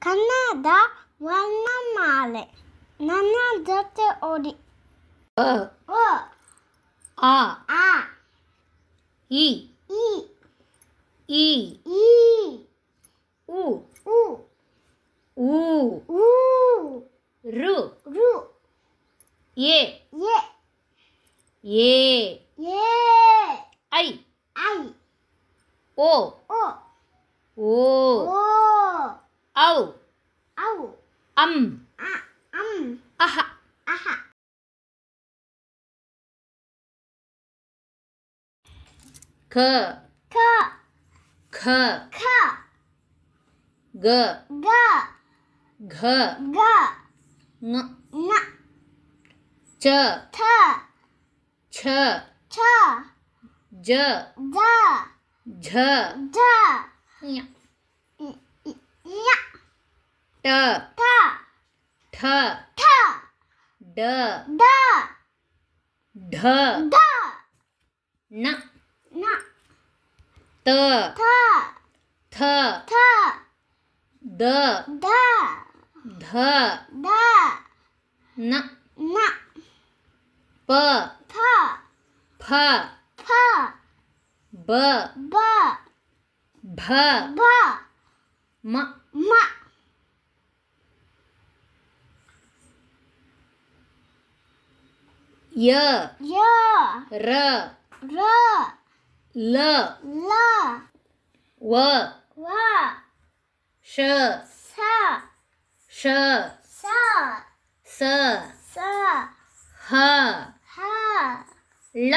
ಕನ್ನಡ ವರ್ಣಮಾಲೆ ನನ್ನ ಜೊತೆ ಓದಿ. ಅ ಆ ಇ ಈ ಉ ಊ ರು ಎ ಐ ಓ ಔ ಅಂ ಅಹ ಕ ಖ ಗ ಘ ङ ಚ ಛ ಜ ಝ ಞ ಟ ಠ ಡ ಢ ಣ ತ ಥ ದ ಧ ನ ಪ ಫ ಬ ಭ ಮ ಯ ರ ಲ ವ ಶ ಸ ಹ ಳ